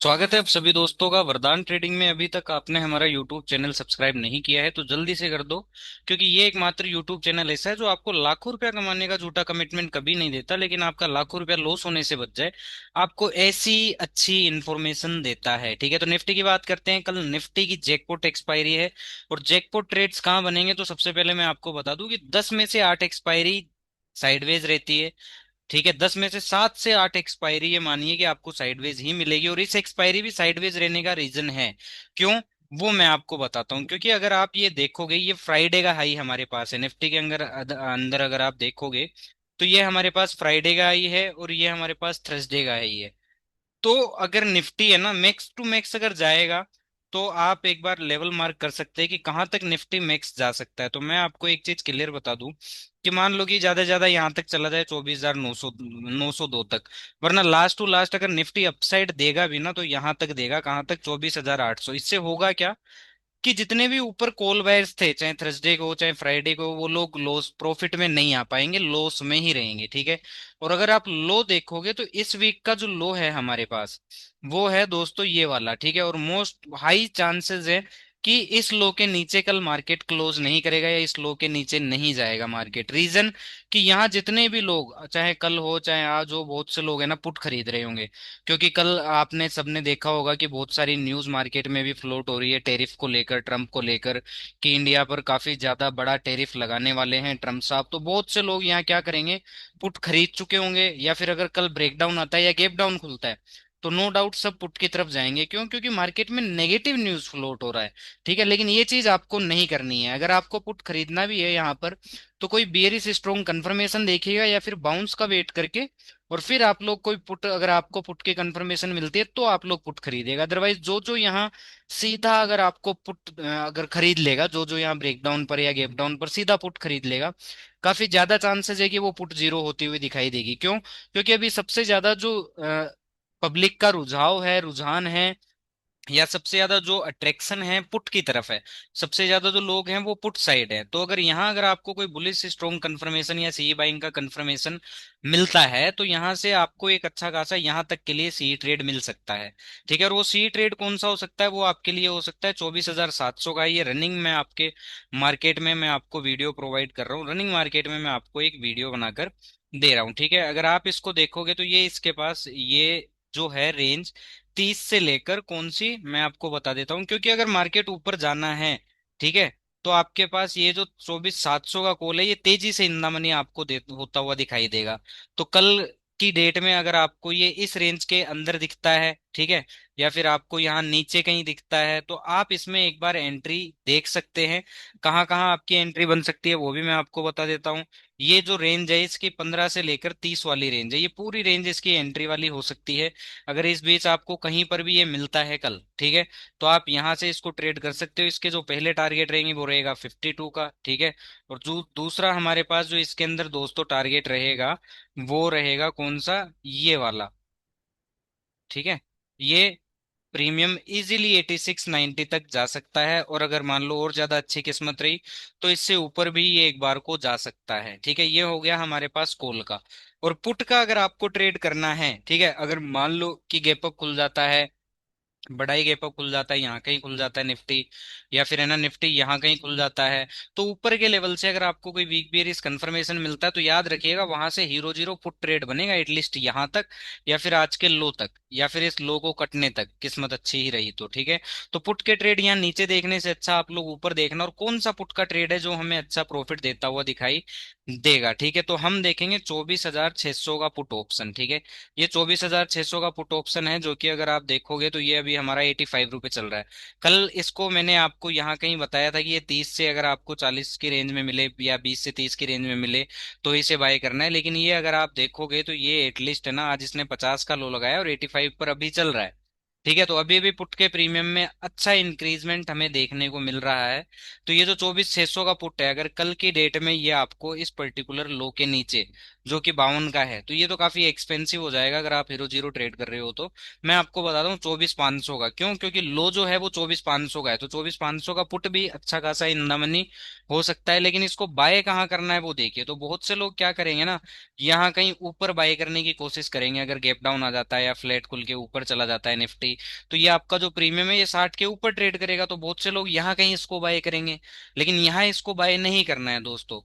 स्वागत है आप सभी दोस्तों का वरदान ट्रेडिंग में। अभी तक आपने हमारा यूट्यूब चैनल सब्सक्राइब नहीं किया है तो जल्दी से कर दो, क्योंकि ये एकमात्र यूट्यूब चैनल ऐसा है जो आपको लाखों रुपया कमाने का झूठा कमिटमेंट कभी नहीं देता, लेकिन आपका लाखों रुपया लॉस होने से बच जाए, आपको ऐसी अच्छी इन्फॉर्मेशन देता है। ठीक है, तो निफ्टी की बात करते हैं। कल निफ्टी की जैकपॉट एक्सपायरी है और जैकपॉट ट्रेड्स कहाँ बनेंगे, तो सबसे पहले मैं आपको बता दूं कि 10 में से 8 एक्सपायरी साइडवेज रहती है। ठीक है, 10 में से 7 से 8 एक्सपायरी ये मानिए कि आपको साइडवेज ही मिलेगी, और इस एक्सपायरी भी साइडवेज रहने का रीजन है क्यों, वो मैं आपको बताता हूँ। क्योंकि अगर आप ये देखोगे, ये फ्राइडे का हाई हमारे पास है निफ्टी के अंदर अंदर अगर आप देखोगे तो ये हमारे पास फ्राइडे का हाई है और ये हमारे पास थर्सडे का हाई है। तो अगर निफ्टी है ना मैक्स टू मैक्स अगर जाएगा, तो आप एक बार लेवल मार्क कर सकते हैं कि कहां तक निफ्टी मैक्स जा सकता है। तो मैं आपको एक चीज क्लियर बता दूं कि मान लो कि ज्यादा से ज्यादा यहां तक चला जाए 24,902 तक, वरना लास्ट टू लास्ट अगर निफ्टी अपसाइड देगा भी ना तो यहां तक देगा, कहां तक 24,800। इससे होगा क्या कि जितने भी ऊपर कॉल बायर्स थे, चाहे थर्सडे को चाहे फ्राइडे को, वो लोग लॉस प्रॉफिट में नहीं आ पाएंगे, लॉस में ही रहेंगे। ठीक है, और अगर आप लो देखोगे तो इस वीक का जो लो है हमारे पास, वो है दोस्तों ये वाला। ठीक है, और मोस्ट हाई चांसेस है कि इस लो के नीचे कल मार्केट क्लोज नहीं करेगा या इस लो के नीचे नहीं जाएगा मार्केट। रीजन कि यहाँ जितने भी लोग, चाहे कल हो चाहे आज हो, बहुत से लोग है ना पुट खरीद रहे होंगे। क्योंकि कल आपने सबने देखा होगा कि बहुत सारी न्यूज मार्केट में भी फ्लोट हो रही है टैरिफ को लेकर, ट्रम्प को लेकर, कि इंडिया पर काफी ज्यादा बड़ा टैरिफ लगाने वाले हैं ट्रम्प साहब। तो बहुत से लोग यहाँ क्या करेंगे, पुट खरीद चुके होंगे, या फिर अगर कल ब्रेकडाउन आता है या गैप डाउन खुलता है तो नो डाउट सब पुट की तरफ जाएंगे। क्यों? क्योंकि मार्केट में नेगेटिव न्यूज फ्लोट हो रहा है। ठीक है, लेकिन ये चीज आपको नहीं करनी है। अगर आपको पुट खरीदना भी है यहाँ पर, तो कोई बेयरिश स्ट्रॉन्ग कंफर्मेशन देखिएगा या फिर बाउंस का वेट करके, और फिर आप लोग कोई पुट, अगर आपको पुट की कंफर्मेशन मिलती है तो आप लोग पुट खरीदेगा। अदरवाइज जो जो यहाँ सीधा अगर आपको पुट अगर खरीद लेगा, जो जो यहाँ ब्रेकडाउन पर या गैप डाउन पर सीधा पुट खरीद लेगा, काफी ज्यादा चांसेस है कि वो पुट जीरो होती हुई दिखाई देगी। क्यों? क्योंकि अभी सबसे ज्यादा जो पब्लिक का रुझाव है, रुझान है, या सबसे ज्यादा जो अट्रैक्शन है पुट की तरफ है, सबसे ज्यादा जो लोग हैं वो पुट साइड है। तो अगर यहाँ अगर आपको कोई बुलिश स्ट्रॉन्ग कंफर्मेशन या सी बाइंग का कंफर्मेशन मिलता है तो यहाँ से आपको एक अच्छा खासा यहाँ तक के लिए सी ट्रेड मिल सकता है। ठीक है, और वो सी ट्रेड कौन सा हो सकता है, वो आपके लिए हो सकता है 24,700 का। ये रनिंग में आपके मार्केट में मैं आपको वीडियो प्रोवाइड कर रहा हूँ, रनिंग मार्केट में मैं आपको एक वीडियो बनाकर दे रहा हूँ। ठीक है, अगर आप इसको देखोगे तो ये इसके पास ये जो है रेंज 30 से लेकर कौन सी मैं आपको बता देता हूँ, क्योंकि अगर मार्केट ऊपर जाना है, ठीक है, तो आपके पास ये जो 24,700 का कॉल है ये तेजी से इन द मनी आपको होता हुआ दिखाई देगा। तो कल की डेट में अगर आपको ये इस रेंज के अंदर दिखता है, ठीक है, या फिर आपको यहाँ नीचे कहीं दिखता है, तो आप इसमें एक बार एंट्री देख सकते हैं। कहाँ कहाँ आपकी एंट्री बन सकती है वो भी मैं आपको बता देता हूँ। ये जो रेंज है इसकी 15 से लेकर 30 वाली रेंज है, ये पूरी रेंज इसकी एंट्री वाली हो सकती है। अगर इस बीच आपको कहीं पर भी ये मिलता है कल, ठीक है, तो आप यहाँ से इसको ट्रेड कर सकते हो। इसके जो पहले टारगेट रहेंगे वो रहेगा 52 का। ठीक है, और जो दूसरा हमारे पास जो इसके अंदर दोस्तों टारगेट रहेगा, वो रहेगा कौन सा, ये वाला। ठीक है, ये प्रीमियम इजीली 86-90 तक जा सकता है, और अगर मान लो और ज्यादा अच्छी किस्मत रही तो इससे ऊपर भी ये एक बार को जा सकता है। ठीक है, ये हो गया हमारे पास कॉल का। और पुट का अगर आपको ट्रेड करना है, ठीक है, अगर मान लो कि गैप अप खुल जाता है, बड़ा ही गैप अप खुल जाता है, यहाँ कहीं खुल जाता है निफ्टी, या फिर है ना निफ्टी यहाँ कहीं खुल जाता है, तो ऊपर के लेवल से अगर आपको कोई वीक बेयरिश कंफर्मेशन मिलता है तो याद रखिएगा वहां से हीरो जीरो पुट ट्रेड बनेगा एटलीस्ट यहाँ तक, या फिर आज के लो तक, या फिर इस लो को कटने तक, किस्मत अच्छी ही रही तो। ठीक है, तो पुट के ट्रेड यहाँ नीचे देखने से अच्छा आप लोग ऊपर देखना, और कौन सा पुट का ट्रेड है जो हमें अच्छा प्रॉफिट देता हुआ दिखाई देगा। ठीक है, तो हम देखेंगे 24,600 का पुट ऑप्शन। ठीक है, ये 24,600 का पुट ऑप्शन है, जो कि अगर आप देखोगे तो ये अभी हमारा 85 रुपये चल रहा है। कल इसको मैंने आपको यहाँ कहीं बताया था कि ये 30 से अगर आपको 40 की रेंज में मिले या 20 से 30 की रेंज में मिले तो इसे बाय करना है। लेकिन ये अगर आप देखोगे तो ये एटलीस्ट है ना, आज इसने 50 का लो लगाया और 85 पर अभी चल रहा है। ठीक है, तो अभी भी पुट के प्रीमियम में अच्छा इंक्रीजमेंट हमें देखने को मिल रहा है। तो ये जो 24,600 का पुट है, अगर कल की डेट में ये आपको इस पर्टिकुलर लो के नीचे जो कि 52 का है, तो ये तो काफी एक्सपेंसिव हो जाएगा अगर आप हीरो जीरो ट्रेड कर रहे हो तो। मैं आपको बताता हूँ 24,500 का, क्यों? क्योंकि लो जो है वो 24,500 का है, तो 24,500 का पुट भी अच्छा खासा इन द मनी हो सकता है। लेकिन इसको बाय कहाँ करना है वो देखिए। तो बहुत से लोग क्या करेंगे ना, यहाँ कहीं ऊपर बाय करने की कोशिश करेंगे, अगर गैप डाउन आ जाता है या फ्लैट खुल के ऊपर चला जाता है निफ्टी, तो ये आपका जो प्रीमियम है ये 60 के ऊपर ट्रेड करेगा, तो बहुत से लोग यहाँ कहीं इसको बाय करेंगे। लेकिन यहाँ इसको बाय नहीं करना है दोस्तों।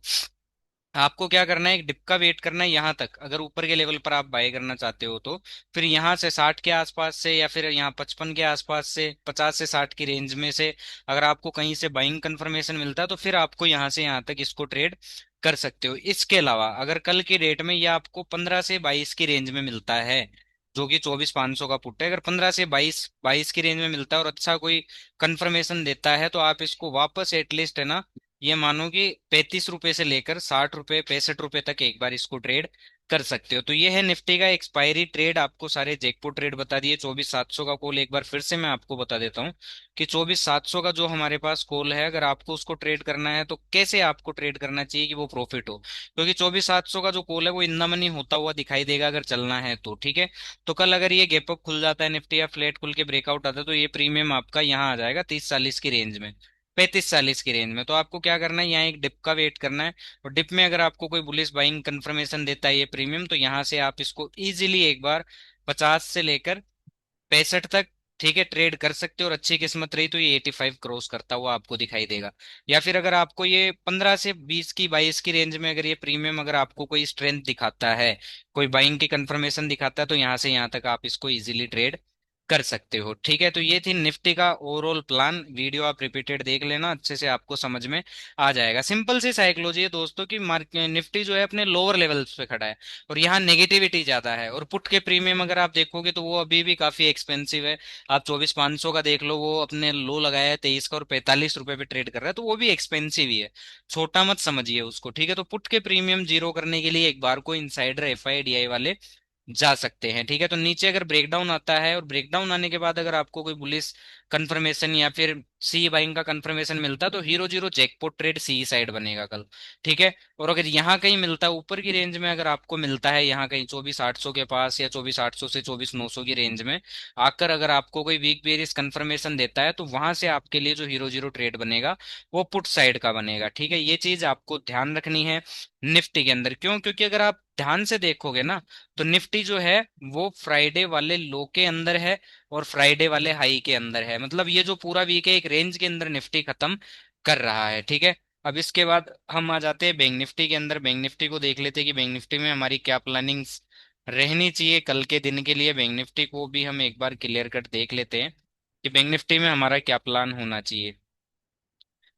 आपको क्या करना है, एक डिप का वेट करना है यहाँ तक, अगर ऊपर के लेवल पर आप बाय करना चाहते हो तो। फिर यहाँ से 60 के आसपास से, या फिर यहाँ 55 के आसपास से, 50 से 60 की रेंज में से अगर आपको कहीं से बाइंग कंफर्मेशन मिलता है, तो फिर आपको यहाँ से यहाँ तक इसको ट्रेड कर सकते हो। इसके अलावा अगर कल की डेट में ये आपको 15 से 22 की रेंज में मिलता है, जो कि 24,500 का पुट है, अगर 15 से 22 की रेंज में मिलता है और अच्छा कोई कंफर्मेशन देता है, तो आप इसको वापस एटलीस्ट है ना, ये मानो कि 35 रुपए से लेकर 60 रुपए 65 रुपए तक एक बार इसको ट्रेड कर सकते हो। तो ये है निफ्टी का एक्सपायरी ट्रेड, आपको सारे जैकपॉट ट्रेड बता दिए। 24,700 का कॉल एक बार फिर से मैं आपको बता देता हूँ कि 24,700 का जो हमारे पास कॉल है, अगर आपको उसको ट्रेड करना है तो कैसे आपको ट्रेड करना चाहिए कि वो प्रॉफिट हो, क्योंकि 24,700 का जो कॉल है वो इन द मनी होता हुआ दिखाई देगा अगर चलना है तो, ठीक है। तो कल अगर ये गैप अप खुल जाता है निफ्टी या फ्लैट खुल के ब्रेकआउट आता है, तो ये प्रीमियम आपका यहाँ आ जाएगा 30-40 की रेंज में, 35-40 की रेंज में। तो आपको क्या करना है, यहाँ एक डिप का वेट करना है, और डिप में अगर आपको कोई बुलिश बाइंग कंफर्मेशन देता है ये प्रीमियम, तो यहाँ से आप इसको इजीली एक बार 50 से लेकर 65 तक, ठीक है, ट्रेड कर सकते हो। और अच्छी किस्मत रही तो ये 85 क्रॉस करता हुआ आपको दिखाई देगा। या फिर अगर आपको ये 15 से 20 की 22 की रेंज में अगर ये प्रीमियम अगर आपको कोई स्ट्रेंथ दिखाता है, कोई बाइंग की कंफर्मेशन दिखाता है, तो यहाँ से यहाँ तक आप इसको इजीली ट्रेड कर सकते हो, ठीक है। तो ये थी निफ्टी का ओवरऑल प्लान। वीडियो आप रिपीटेड देख लेना, अच्छे से आपको समझ में आ जाएगा। सिंपल सी साइकोलॉजी है दोस्तों की, मार्केट निफ्टी जो है अपने लोअर लेवल्स पे खड़ा है और यहाँ नेगेटिविटी ज्यादा है। और पुट के प्रीमियम अगर आप देखोगे तो वो अभी भी काफी एक्सपेंसिव है। आप 24,500 का देख लो, वो अपने लो लगाया है 23 का और 45 रुपए पे ट्रेड कर रहा है, तो वो भी एक्सपेंसिव ही है, छोटा मत समझिए उसको, ठीक है। तो पुट के प्रीमियम जीरो करने के लिए एक बार को इनसाइडर FIDI वाले जा सकते हैं, ठीक है। तो नीचे अगर ब्रेकडाउन आता है और ब्रेकडाउन आने के बाद अगर आपको कोई बुलिश कंफर्मेशन या फिर सी बाइंग का कंफर्मेशन मिलता है, तो हीरो जीरो जैकपॉट ट्रेड सी साइड बनेगा कल, ठीक है। और अगर यहाँ कहीं मिलता है ऊपर की रेंज में, अगर आपको मिलता है यहाँ कहीं 24,800 के पास या 24,800 से 24,900 की रेंज में आकर अगर आपको कोई वीक बेरिस कंफर्मेशन देता है, तो वहां से आपके लिए जो हीरो जीरो ट्रेड बनेगा वो पुट साइड का बनेगा, ठीक है। ये चीज आपको ध्यान रखनी है निफ्टी के अंदर। क्यों? क्योंकि अगर आप ध्यान से देखोगे ना, तो निफ्टी जो है वो फ्राइडे वाले लो के अंदर है और फ्राइडे वाले हाई के अंदर है, मतलब ये जो पूरा वीक है एक रेंज के अंदर निफ्टी खत्म कर रहा है, ठीक है। अब इसके बाद हम आ जाते हैं बैंक निफ्टी के अंदर। बैंक निफ्टी को देख लेते हैं कि बैंक निफ्टी में हमारी क्या प्लानिंग्स रहनी चाहिए कल के दिन के लिए। बैंक निफ्टी को भी हम एक बार क्लियर कट देख लेते हैं कि बैंक निफ्टी में हमारा क्या प्लान होना चाहिए।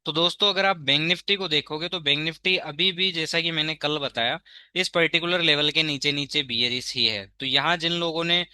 तो दोस्तों अगर आप बैंक निफ्टी को देखोगे तो बैंक निफ्टी अभी भी जैसा कि मैंने कल बताया इस पर्टिकुलर लेवल के नीचे नीचे बियरिश ही है। तो यहाँ जिन लोगों ने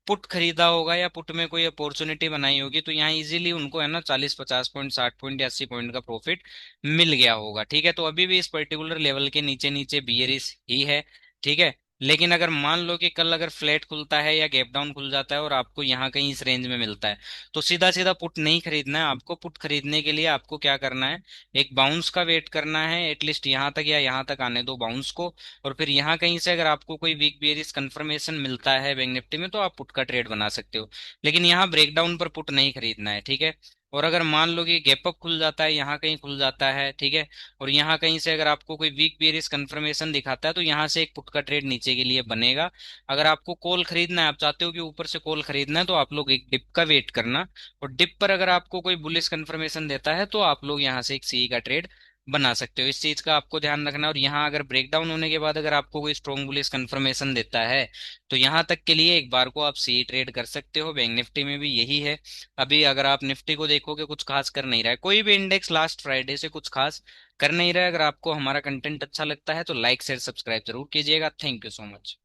पुट खरीदा होगा या पुट में कोई अपॉर्चुनिटी बनाई होगी, तो यहाँ इजीली उनको है ना 40-50 पॉइंट 60 पॉइंट या 80 पॉइंट का प्रॉफिट मिल गया होगा, ठीक है। तो अभी भी इस पर्टिकुलर लेवल के नीचे नीचे बियरिश ही है, ठीक है। लेकिन अगर मान लो कि कल अगर फ्लैट खुलता है या गैप डाउन खुल जाता है और आपको यहाँ कहीं इस रेंज में मिलता है, तो सीधा सीधा पुट नहीं खरीदना है आपको। पुट खरीदने के लिए आपको क्या करना है, एक बाउंस का वेट करना है, एटलीस्ट यहाँ तक या यहाँ तक आने दो बाउंस को। और फिर यहाँ कहीं से अगर आपको कोई वीक बेरिस कंफर्मेशन मिलता है बैंक निफ्टी में, तो आप पुट का ट्रेड बना सकते हो। लेकिन यहाँ ब्रेकडाउन पर पुट नहीं खरीदना है, ठीक है। और अगर मान लो कि गैप अप खुल जाता है, यहाँ कहीं खुल जाता है, ठीक है, और यहाँ कहीं से अगर आपको कोई वीक बेरिस कंफर्मेशन दिखाता है, तो यहाँ से एक पुट का ट्रेड नीचे के लिए बनेगा। अगर आपको कॉल खरीदना है, आप चाहते हो कि ऊपर से कॉल खरीदना है, तो आप लोग एक डिप का वेट करना। और डिप पर अगर आपको कोई बुलिश कंफर्मेशन देता है, तो आप लोग यहाँ से एक सी का ट्रेड बना सकते हो। इस चीज का आपको ध्यान रखना है। और यहाँ अगर ब्रेकडाउन होने के बाद अगर आपको कोई स्ट्रॉन्ग बुलिश कंफर्मेशन देता है, तो यहाँ तक के लिए एक बार को आप सी ट्रेड कर सकते हो। बैंक निफ्टी में भी यही है। अभी अगर आप निफ्टी को देखोगे कुछ खास कर नहीं रहा है कोई भी इंडेक्स, लास्ट फ्राइडे से कुछ खास कर नहीं रहा है। अगर आपको हमारा कंटेंट अच्छा लगता है तो लाइक शेयर सब्सक्राइब जरूर कीजिएगा। Thank you so much.